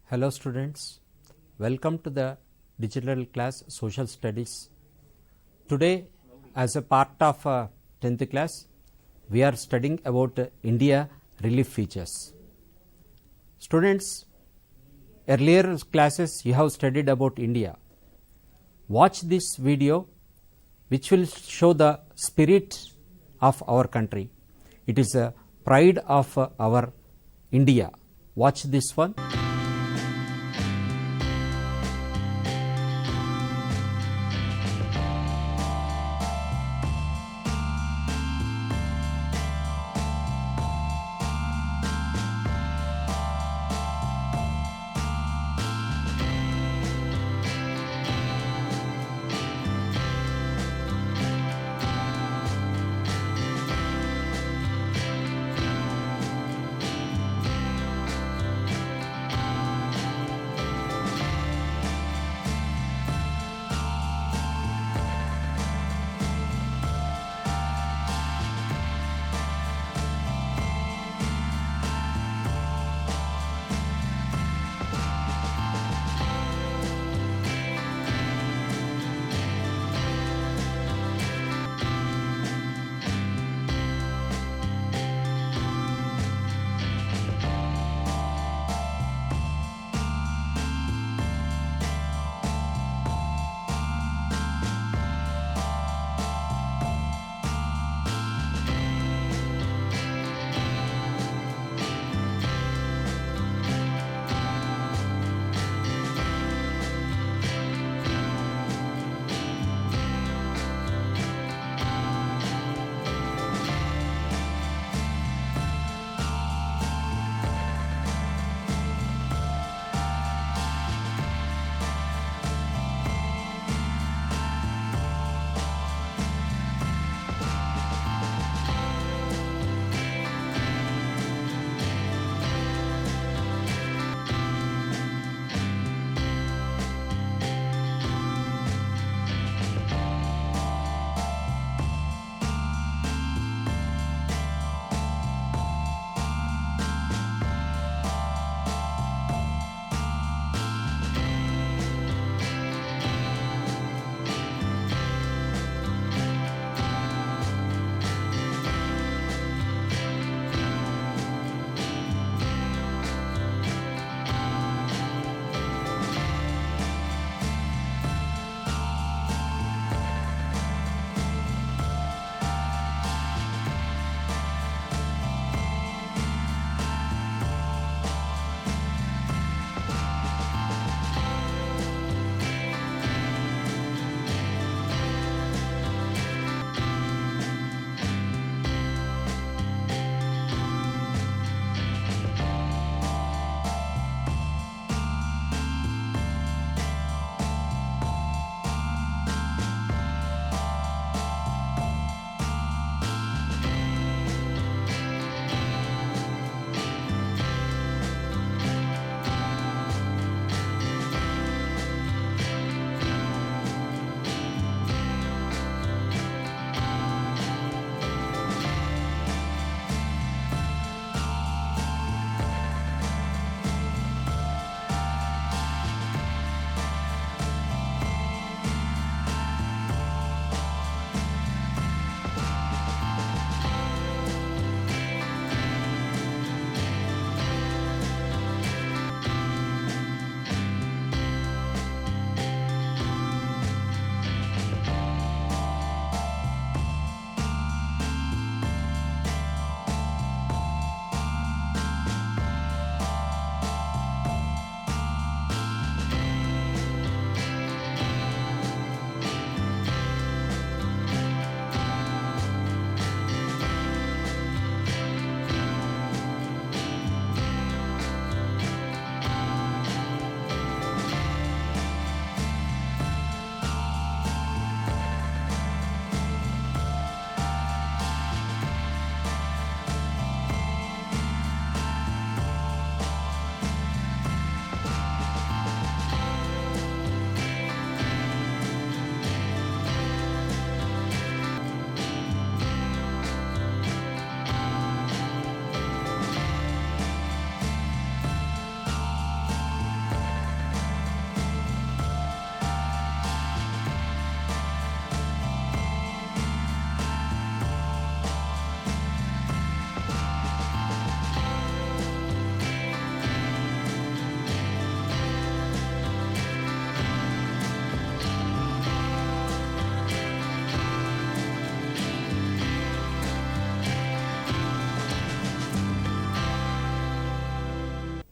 Hello students, welcome to the digital class Social Studies. Today as a part of 10th class, we are studying about India relief features. Students, earlier classes you have studied about India. Watch this video which will show the spirit of our country. It is a pride of our India. Watch this one.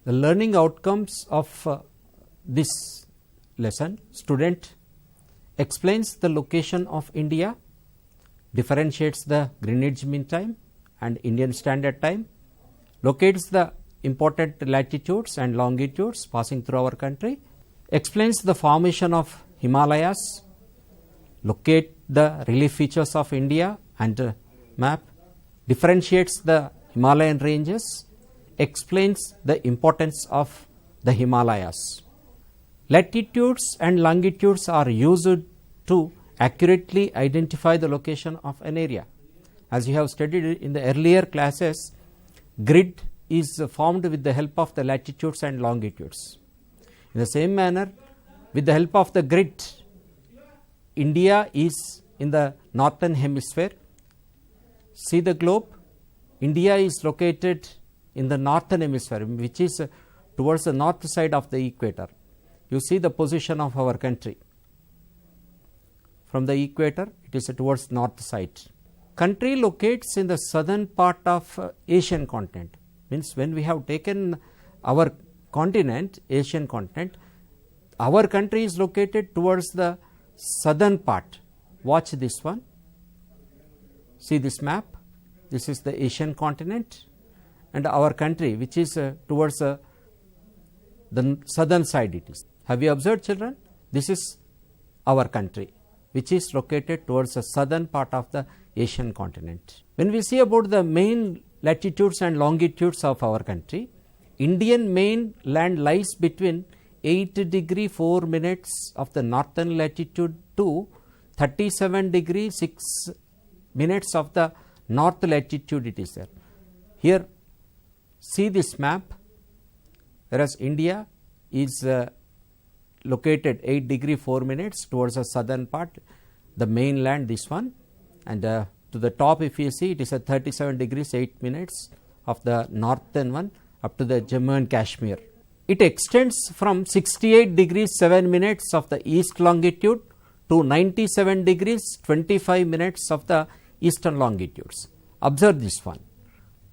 The learning outcomes of this lesson: student explains the location of India, differentiates the Greenwich Mean Time and Indian Standard Time, locates the important latitudes and longitudes passing through our country, explains the formation of Himalayas, locate the relief features of India and map, differentiates the Himalayan ranges, explains the importance of the Himalayas. Latitudes and longitudes are used to accurately identify the location of an area. As you have studied in the earlier classes, grid is formed with the help of the latitudes and longitudes. In the same manner, with the help of the grid, India is in the northern hemisphere. See the globe. India is located in the northern hemisphere, which is towards the north side of the equator. You see the position of our country. From the equator, it is towards north side. Country locates in the southern part of Asian continent. Means when we have taken our continent, Asian continent, our country is located towards the southern part. Watch this one. See this map. This is the Asian continent and our country, which is towards the southern side it is. Have you observed, children? This is our country, which is located towards the southern part of the Asian continent. When we see about the main latitudes and longitudes of our country, Indian mainland lies between 8 degree 4 minutes of the northern latitude to 37 degree 6 minutes of the north latitude it is there. Here, see this map, whereas India is located 8 degree 4 minutes towards the southern part, the mainland this one, and to the top if you see, it is at 37 degrees 8 minutes of the northern one up to the Jammu and Kashmir. It extends from 68 degrees 7 minutes of the east longitude to 97 degrees 25 minutes of the eastern longitudes. Observe this one.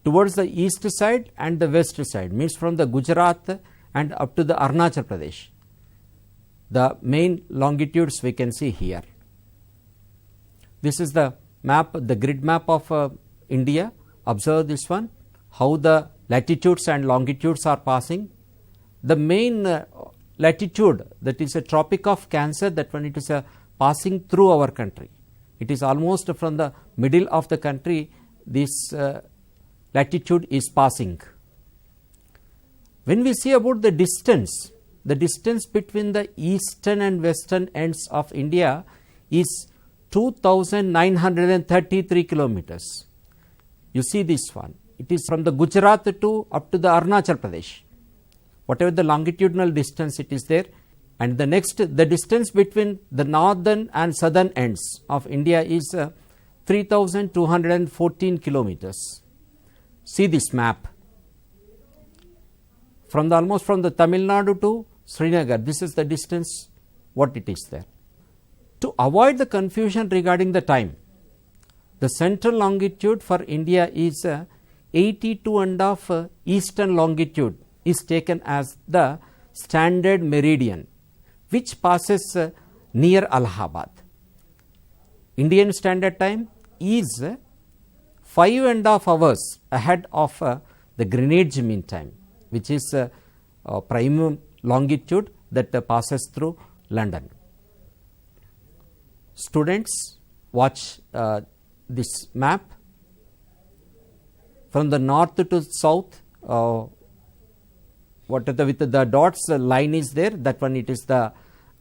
Towards the east side and the west side, means from the Gujarat and up to the Arunachal Pradesh. The main longitudes we can see here. This is the map, the grid map of India. Observe this one, how the latitudes and longitudes are passing. The main latitude, that is a Tropic of Cancer, that one it is passing through our country. It is almost from the middle of the country this latitude is passing. When we see about the distance between the eastern and western ends of India is 2,933 kilometers. You see this one. It is from the Gujarat to up to the Arunachal Pradesh. Whatever the longitudinal distance it is there. And the next, the distance between the northern and southern ends of India is 3,214 kilometers. See this map. From the almost from the Tamil Nadu to Srinagar, this is the distance what it is there. To avoid the confusion regarding the time, the central longitude for India is 82.5 eastern longitude is taken as the standard meridian, which passes near Allahabad. Indian Standard Time is 5.5 hours ahead of the Greenwich Mean Time, which is prime longitude that passes through London. Students, watch this map. From the north to south, with the dots, the line is there, that one it is the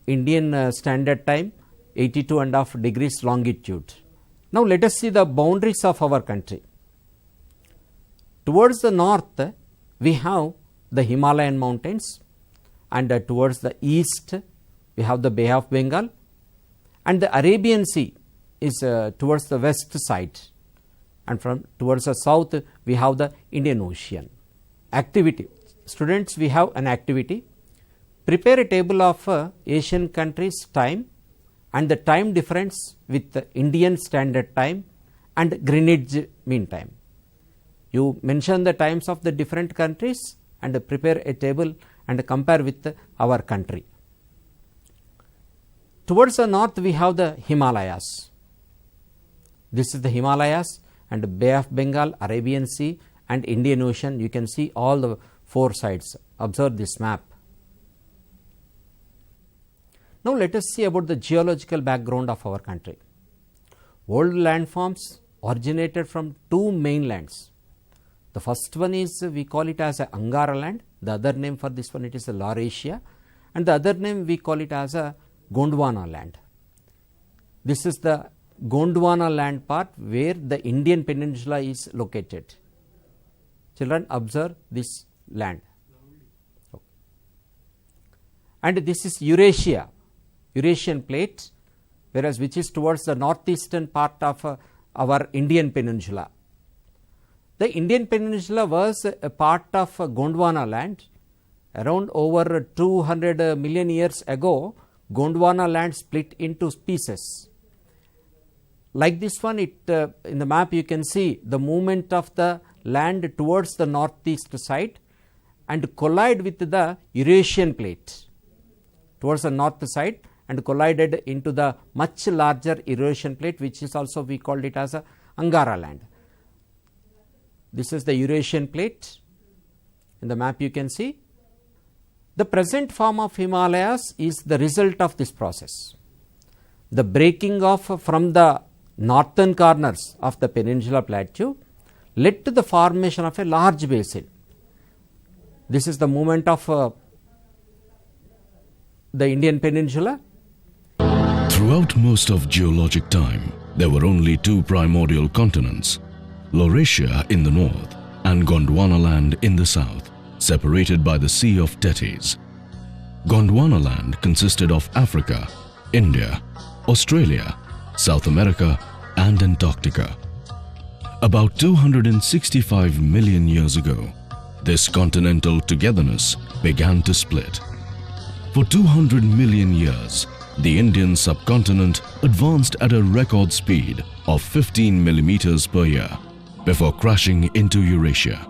Indian Standard Time, 82.5 degrees longitude. Now let us see the boundaries of our country. Towards the north, we have the Himalayan mountains, and towards the east, we have the Bay of Bengal, and the Arabian Sea is towards the west side, and from towards the south, we have the Indian Ocean. Activity. Students, we have an activity. Prepare a table of Asian countries' time and the time difference with the Indian Standard Time and Greenwich Mean Time. You mention the times of the different countries and prepare a table and compare with our country. Towards the north we have the Himalayas. This is the Himalayas and Bay of Bengal, Arabian Sea and Indian Ocean. You can see all the four sides. Observe this map. Now let us see about the geological background of our country. Old landforms originated from two mainlands. The first one is, we call it as a Angara land. The other name for this one, it is a Laurasia, and the other name we call it as a Gondwana land. This is the Gondwana land part where the Indian peninsula is located. Children, observe this land. Okay. And this is Eurasia, Eurasian plate, whereas which is towards the northeastern part of our Indian peninsula. The Indian peninsula was a part of Gondwana land. Around over 200 million years ago, Gondwana land split into pieces. Like this one, it in the map you can see the movement of the land towards the northeast side and collide with the Eurasian plate towards the north side and collided into the much larger Eurasian plate, which is also we called it as a Angara land. This is the Eurasian plate. In the map you can see. The present form of Himalayas is the result of this process. The breaking off from the northern corners of the peninsular plateau led to the formation of a large basin. This is the movement of the Indian peninsula. Throughout most of geologic time, there were only two primordial continents, Laurasia in the north and Gondwana land in the south, separated by the Sea of Tetis. Gondwana land consisted of Africa, India, Australia, South America and Antarctica. About 265 million years ago, this continental togetherness began to split. For 200 million years, the Indian subcontinent advanced at a record speed of 15 millimeters per year before crashing into Eurasia.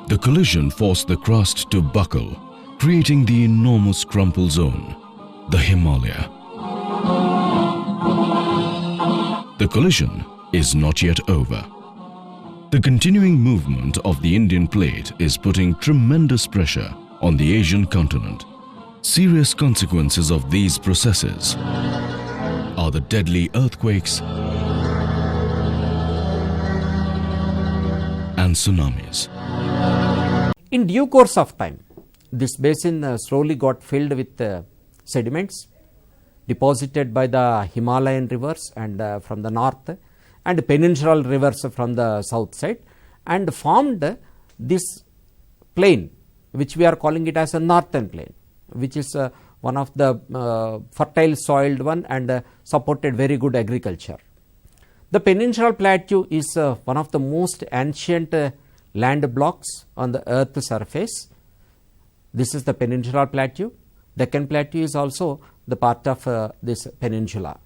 The collision forced the crust to buckle, creating the enormous crumple zone, the Himalaya. The collision is not yet over. The continuing movement of the Indian plate is putting tremendous pressure on the Asian continent. Serious consequences of these processes are the deadly earthquakes and tsunamis. In due course of time, this basin slowly got filled with sediments deposited by the Himalayan rivers and from the north and peninsular rivers from the south side, and formed this plain which we are calling it as a northern plain, which is one of the fertile soiled one and supported very good agriculture. The peninsular plateau is one of the most ancient land blocks on the earth's surface. This is the peninsular plateau. Deccan plateau is also the part of this peninsula.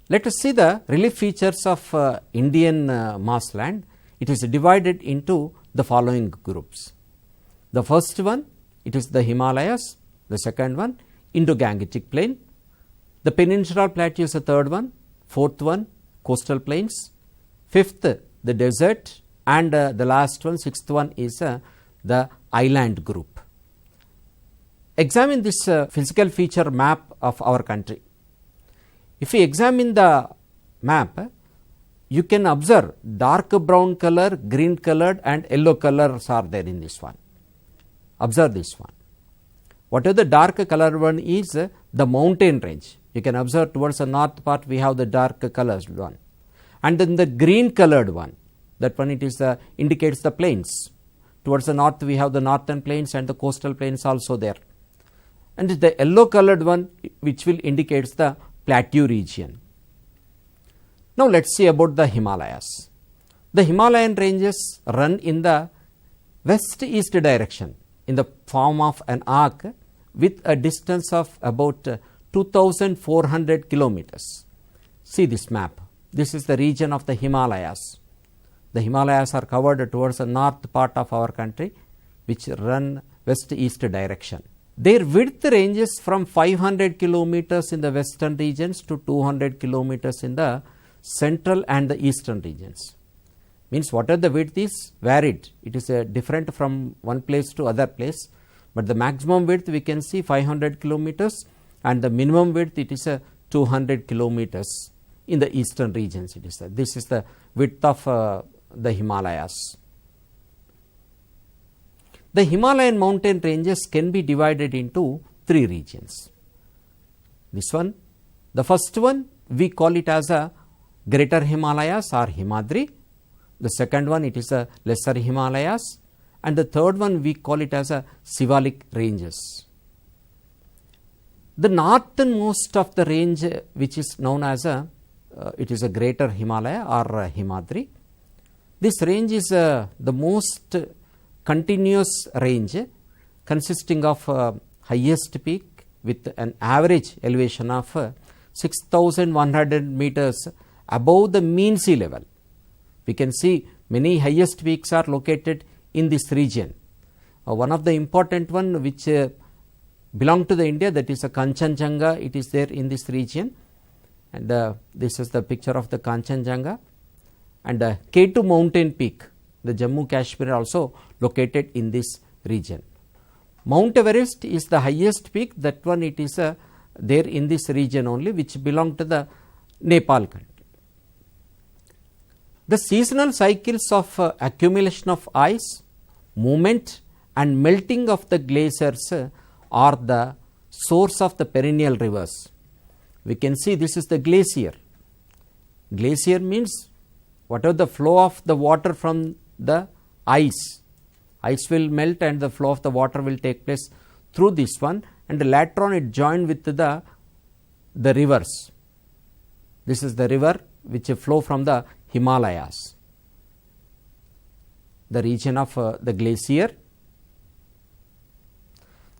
Let us see the relief features of Indian marshland. It is divided into the following groups. The first one, it is the Himalayas. The second one, Indo-Gangetic plain. The peninsular plateau is the third one. Fourth one, coastal plains. Fifth, the desert. And the last one, sixth one, is the island group. Examine this physical feature map of our country. If we examine the map, you can observe dark brown color, green colored and yellow colors are there in this one. Observe this one. Whatever the dark color one is the mountain range. You can observe towards the north part we have the dark colors one. And then the green colored one, that one it is indicates the plains. Towards the north we have the northern plains and the coastal plains also there. And the yellow colored one which will indicates the plateau region. Now let us see about the Himalayas. The Himalayan ranges run in the west-east direction in the form of an arc with a distance of about 2400 kilometers. See this map. This is the region of the Himalayas. The Himalayas are covered towards the north part of our country, which run west-east direction. Their width ranges from 500 kilometers in the western regions to 200 kilometers in the central and the eastern regions. Means whatever the width is varied, it is different from one place to other place, but the maximum width we can see 500 kilometers and the minimum width it is 200 kilometers in the eastern regions. It is this is the width of the Himalayas. The Himalayan mountain ranges can be divided into three regions. This one, the first one we call it as a Greater Himalayas or Himadri. The second one it is a Lesser Himalayas, and the third one we call it as a Shivalik ranges. The northernmost of the range, which is known as it is a Greater Himalaya or Himadri. This range is the most continuous range consisting of highest peak with an average elevation of 6,100 meters above the mean sea level. We can see many highest peaks are located in this region. One of the important one which belong to the India, that is a Kanchenjunga, it is there in this region, and this is the picture of the Kanchenjunga, and K2 mountain peak, the Jammu Kashmir also located in this region. Mount Everest is the highest peak, that one it is there in this region only, which belong to the Nepal country. The seasonal cycles of accumulation of ice, movement and melting of the glaciers are the source of the perennial rivers. We can see this is the glacier. Glacier means whatever the flow of the water from the ice. Ice will melt and the flow of the water will take place through this one, and later on it joined with the rivers. This is the river which flow from the Himalayas, the region of the glacier.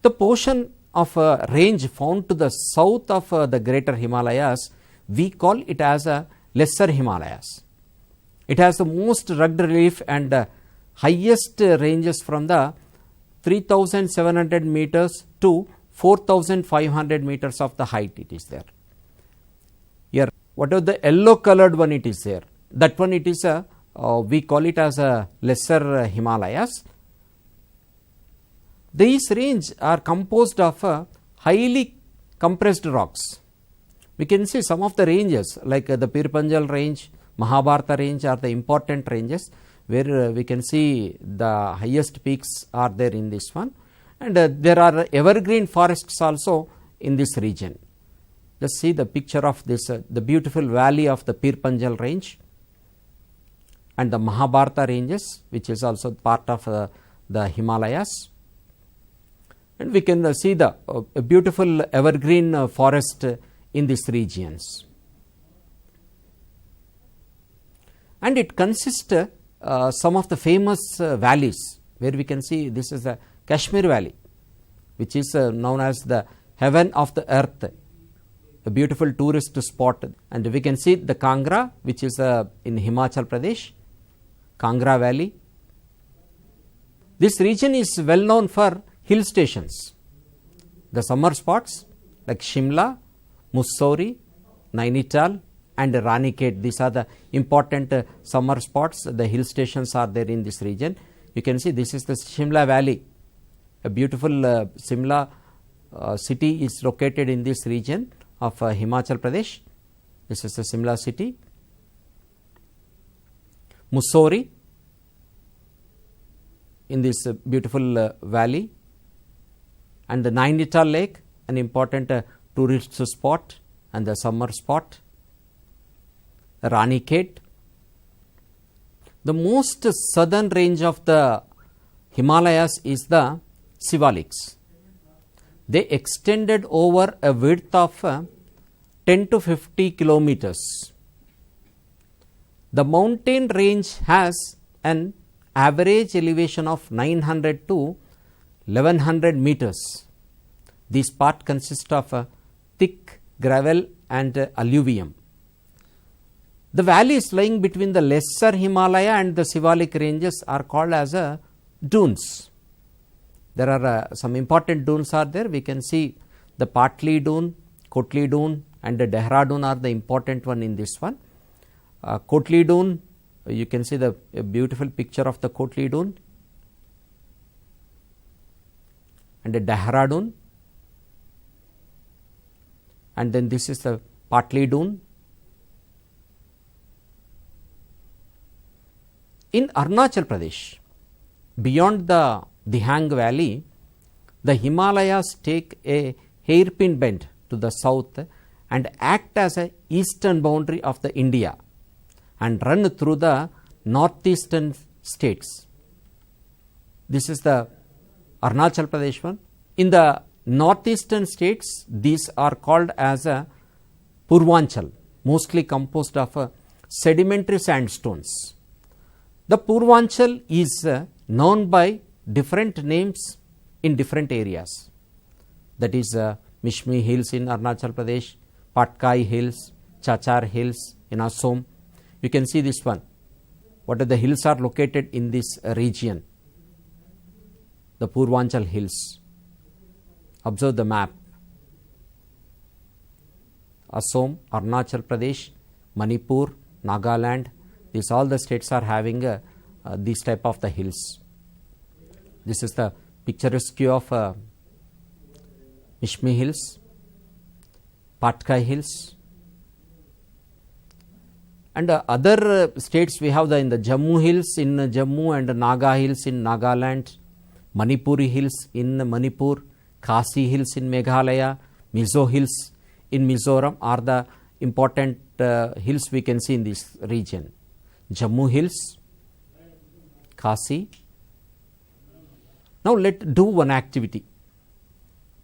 The portion of a range found to the south of the Greater Himalayas, we call it as a Lesser Himalayas. It has the most rugged relief and highest ranges from the 3,700 meters to 4,500 meters of the height it is there. Here, whatever the yellow colored one it is there, that one it is we call it as a Lesser Himalayas. These range are composed of highly compressed rocks. We can see some of the ranges like the Pirpanjal range, Mahabharata range are the important ranges where we can see the highest peaks are there in this one, and there are evergreen forests also in this region. Let's see the picture of this the beautiful valley of the Pirpanjal range and the Mahabharata ranges, which is also part of the Himalayas, and we can see the beautiful evergreen forest in these regions, and it consists some of the famous valleys where we can see this is the Kashmir Valley, which is known as the heaven of the earth, a beautiful tourist spot, and we can see the Kangra, which is in Himachal Pradesh, Kangra Valley. This region is well known for hill stations. The summer spots like Shimla, Mussoorie, Nainital and Ranikhet, these are the important summer spots. The hill stations are there in this region. You can see this is the Shimla Valley, a beautiful Shimla city is located in this region of Himachal Pradesh. This is the Shimla city. Mussoorie in this beautiful valley, and the Nainital Lake, an important tourist spot and the summer spot. Ranikhet. The most southern range of the Himalayas is the Shivaliks. They extended over a width of 10 to 50 kilometers. The mountain range has an average elevation of 900 to 1100 meters. This part consists of thick gravel and alluvium. The valleys lying between the lesser Himalaya and the Shivalik ranges are called as dunes. There are some important dunes are there. We can see the Patli dune, Kotli dune and the Dehradun are the important one in this one. Kotli dune, you can see the beautiful picture of the Kotli dune and the Dehradun, and then this is the Patli dune. In Arunachal Pradesh, beyond the Dihang valley, the Himalayas take a hairpin bend to the south and act as a eastern boundary of the India and run through the northeastern states. This is the Arunachal Pradesh one. In the northeastern states, these are called as a Purvanchal, mostly composed of sedimentary sandstones. The Purvanchal is known by different names in different areas. That is Mishmi Hills in Arunachal Pradesh, Patkai Hills, Chachar Hills in Assam. You can see this one. What are the hills are located in this region? The Purvanchal Hills. Observe the map. Assam, Arunachal Pradesh, Manipur, Nagaland. These all the states are having these type of the hills. This is the picturesque view of Mishmi Hills, Patkai Hills, and other states we have in the Jammu Hills in Jammu and Naga Hills in Nagaland, Manipuri Hills in Manipur, Khasi Hills in Meghalaya, Mizo Hills in Mizoram are the important hills we can see in this region. Jammu Hills, Khasi. Now let's do one activity.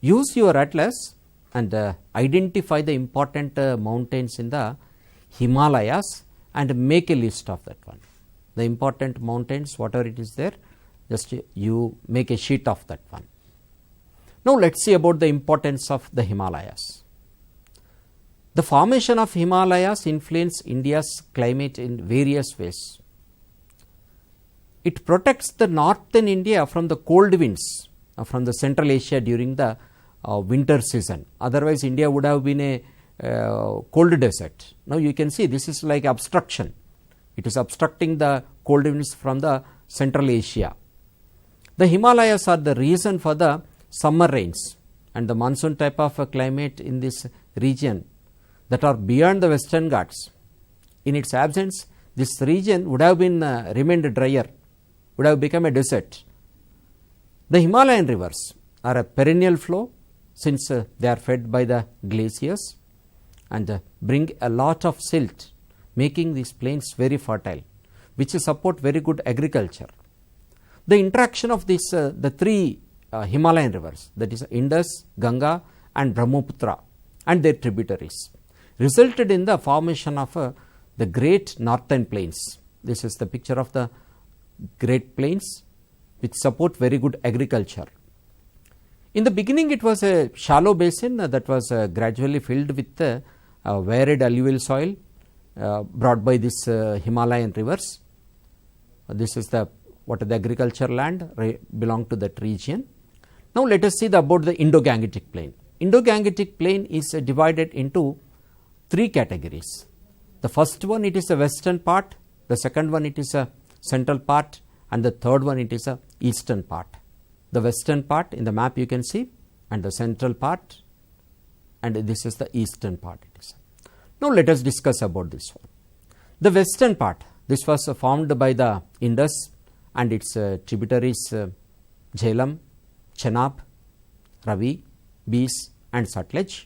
Use your atlas and identify the important mountains in the Himalayas and make a list of that one. The important mountains, whatever it is there, just you make a sheet of that one. Now let's see about the importance of the Himalayas. The formation of Himalayas influence India's climate in various ways. It protects the northern India from the cold winds from the Central Asia during the winter season. Otherwise, India would have been a cold desert. Now you can see this is like obstruction. It is obstructing the cold winds from the Central Asia. The Himalayas are the reason for the summer rains and the monsoon type of climate in this region that are beyond the Western Ghats. In its absence, this region would have been remained drier, would have become a desert. The Himalayan rivers are a perennial flow since they are fed by the glaciers and bring a lot of silt, making these plains very fertile, which support very good agriculture. The interaction of this the three Himalayan rivers, that is Indus, Ganga and Brahmaputra and their tributaries, resulted in the formation of the Great Northern Plains. This is the picture of the Great Plains which support very good agriculture. In the beginning, it was a shallow basin that was gradually filled with varied alluvial soil brought by this Himalayan rivers. This is the what the agriculture land belong to that region. Now let us see about the Indo-Gangetic Plain. Indo-Gangetic Plain is divided into three categories. The first one, it is the western part, the second one it is a central part, and the third one it is a eastern part. The western part in the map you can see, and the central part, and this is the eastern part it is. Now let us discuss about this one. The western part, this was formed by the Indus and its tributaries Jhelum, Chenab, Ravi, Beas and Sutlej.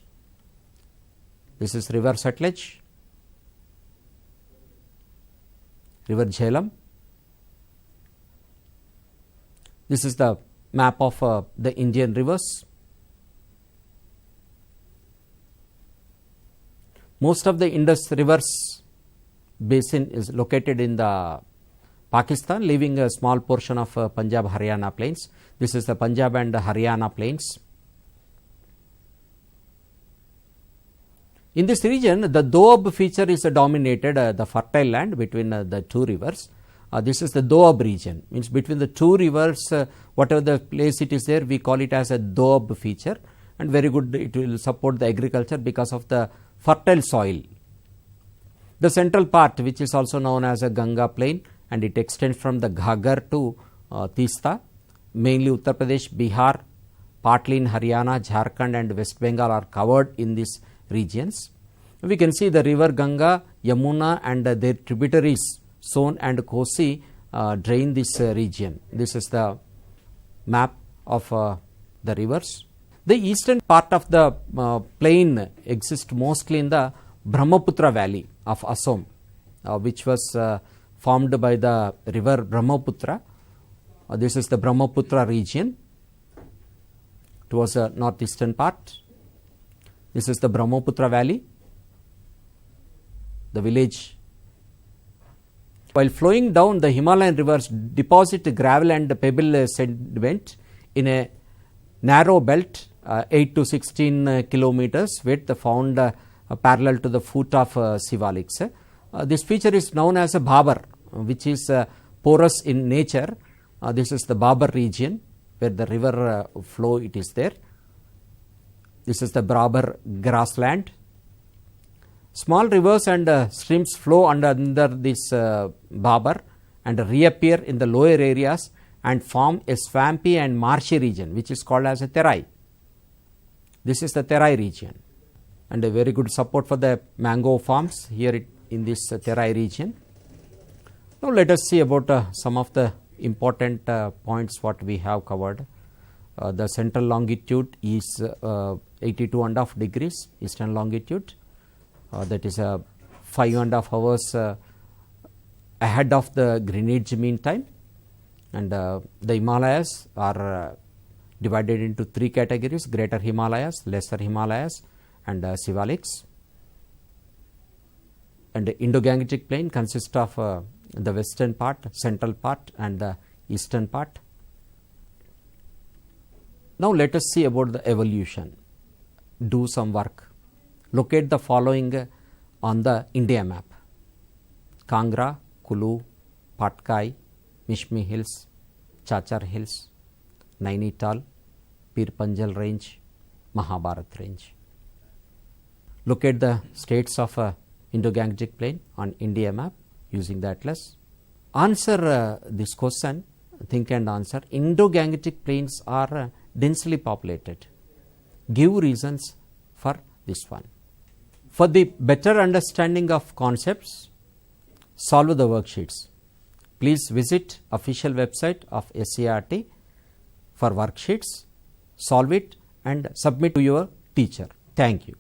This is river Sutlej, river Jhelum. This is the map of the Indian rivers. Most of the Indus rivers basin is located in the Pakistan, leaving a small portion of Punjab Haryana plains. This is the Punjab and Haryana plains. In this region, the Doab feature is dominated the fertile land between the two rivers. This is the Doab region, means between the two rivers, whatever the place it is there, we call it as a Doab feature, and very good, it will support the agriculture because of the fertile soil. The central part, which is also known as a Ganga plain, and it extends from the Ghaggar to Teesta, mainly Uttar Pradesh, Bihar, partly in Haryana, Jharkhand and West Bengal are covered in these regions. We can see the river Ganga, Yamuna and their tributaries Son and Kosi drain this region. This is the map of the rivers. The eastern part of the plain exists mostly in the Brahmaputra valley of Assam, which was formed by the river Brahmaputra. This is the Brahmaputra region towards the northeastern part. This is the Brahmaputra valley, the village. While flowing down, the Himalayan rivers deposit gravel and pebble sediment in a narrow belt 8 to 16 kilometers width, found parallel to the foot of Sivaliks. This feature is known as a Babar, which is porous in nature. This is the Babar region where the river flow it is there. This is the Babar grassland. Small rivers and streams flow under this Babar and reappear in the lower areas and form a swampy and marshy region, which is called as a Terai. This is the Terai region, and a very good support for the mango farms here in this Terai region. Now let us see about some of the important points what we have covered. The central longitude is 82.5 degrees eastern longitude. That is 5.5 hours ahead of the Greenwich Mean Time, and the Himalayas are divided into three categories: Greater Himalayas, Lesser Himalayas and Sivaliks. And the Indo-Gangetic Plain consists of the western part, central part and the eastern part. Now let us see about the evolution. Do some work. Locate the following on the India map: Kangra, Kulu, Patkai, Mishmi Hills, Chachar Hills, Nainital, Pir Panjal Range, Mahabharat Range. Locate the states of Indo-Gangetic Plain on India map using the atlas. Answer this question, think and answer. Indo-Gangetic Plains are densely populated. Give reasons for this one. For the better understanding of concepts, solve the worksheets. Please visit official website of SIET for worksheets, solve it and submit to your teacher. Thank you.